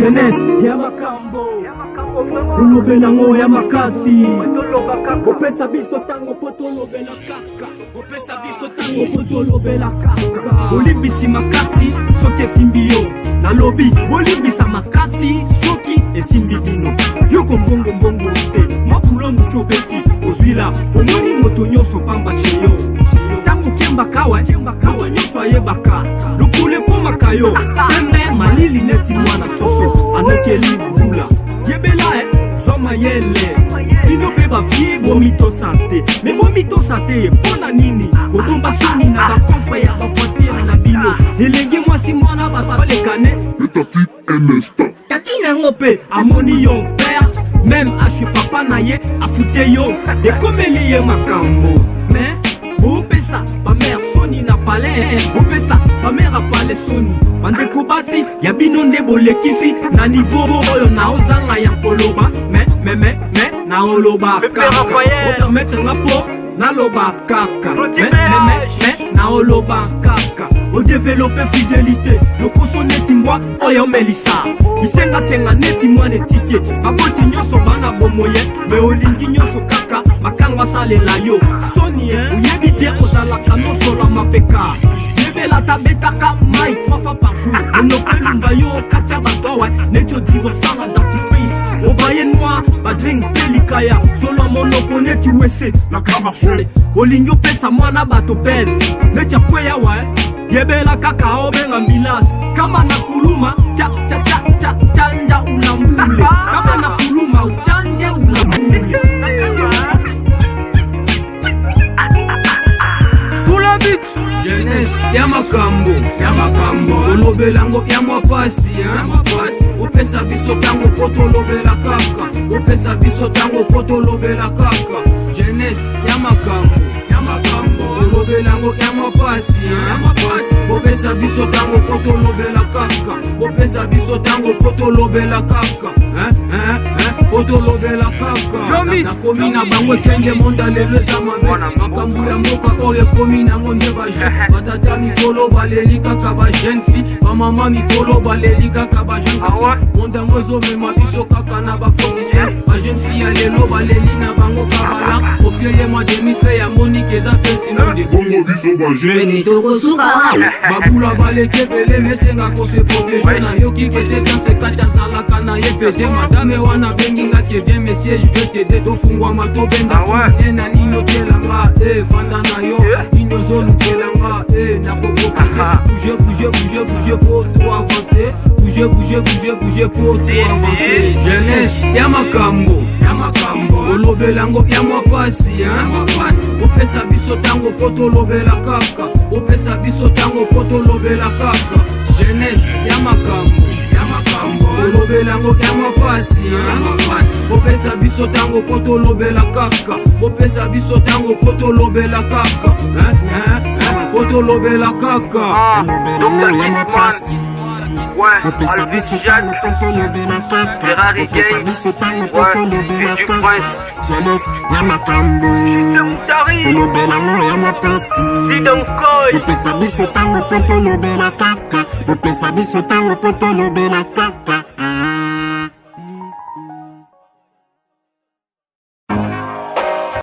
jeunesse ya makambo olobela ngo ya makasi opesa biso tango po tolobela kaka opesa biso tango po tolobela kaka olimbisi makasi soki esimbi yo nalobi bolimbisa makasi soki esimbi bino yoko mbongo te mapula moto obeti ozwila omoni moto nyonso pamba cheyo tango kemba kawa nyonso ayebaka lokule komaka yo pembe malili neti mwana soso anokeli bula yebela zoma yele bino pe bafie bomito sante me bomito sante mpona nini bobomba soni na bakonfa ya bavoiture na bino elenge mwasi mwana babalekane etati emesta tati nango mpe amoni yo père même ashe papa na ye afute yo ekomeli ye makambo me bopesa bamere soni na palais bopesa bamere apale soni bandeko basi ya bino nde bolekisi na niveau oyo naozanga ya koloba me naoloba kaka opermetre nga po naloba kaka me naoloba kaka odevelope fidélité lokoso neti mbwa oyo melisa isengasenga neti mwana etike baboti nyonso bana bomoye me olingi nyonso kaka makango asalela yo soni oyebi te ozalaka nosola mapeka yebela tabetaka mai 3 fois par jour onopelumba yo katia batoawa neti odivorsanga dentifrice obaye noir badring pelikaya solo monoko neti wese na kamafole olingi opesa mwana bato pese neti akweyawa yebela kaka obenga mbilasi kama na kuluma chanja ulambule kama na kuluma uchanje ulambule jeunesse ya makambo olobelango ya mwapasi opesa biso tango po tolobela kaka opesa biso tango po tolobela kaka jeunesse ya makambo olobelango ya mwapasi opesa biso tango po tolobela kaka opesa biso tango po tolobela kaka po tolobela kaka nakomi na bango ekenge monda lelo eza mabe makambo ya mboka oyo ekomi nango nde bajeune batata mikolo baleli kaka bajeune fille bamama mikolo baleli kaka bajeune garçon mondango ezomema biso kaka na bafosi bajeune fille ya lelo baleli na bango kabala opieye mademi fe ya monike eza fentinode bongo biso bajeune tokosuka babula baleki ebele mesenga kose protege na yoki kese kanse kati azalaka na ye pete madame wana bengingaki evie mesie je tede tofungwama tobenda ena nino telanga fanda na yo nino zolukelanga nakokoka bouge pour toi avancer bouge pour toi avancer jeunesse ya makambo olobelango ya mwapasi opesa biso tango po tolobela kaka opesa biso tango po tolobela kaka jeunesse ya makambo olobelango ya mwapasi opesa biso tango po tolobela kaka opesa biso tango po tolobela kaka po tolobela kaka opesa biso tango po tolobela kaka opesa biso tango po tolobela kaka jeunesse ya makambo olobelango ya mwapasi opesa biso tango po tolobela kaka opesa biso tango po tolobela kaka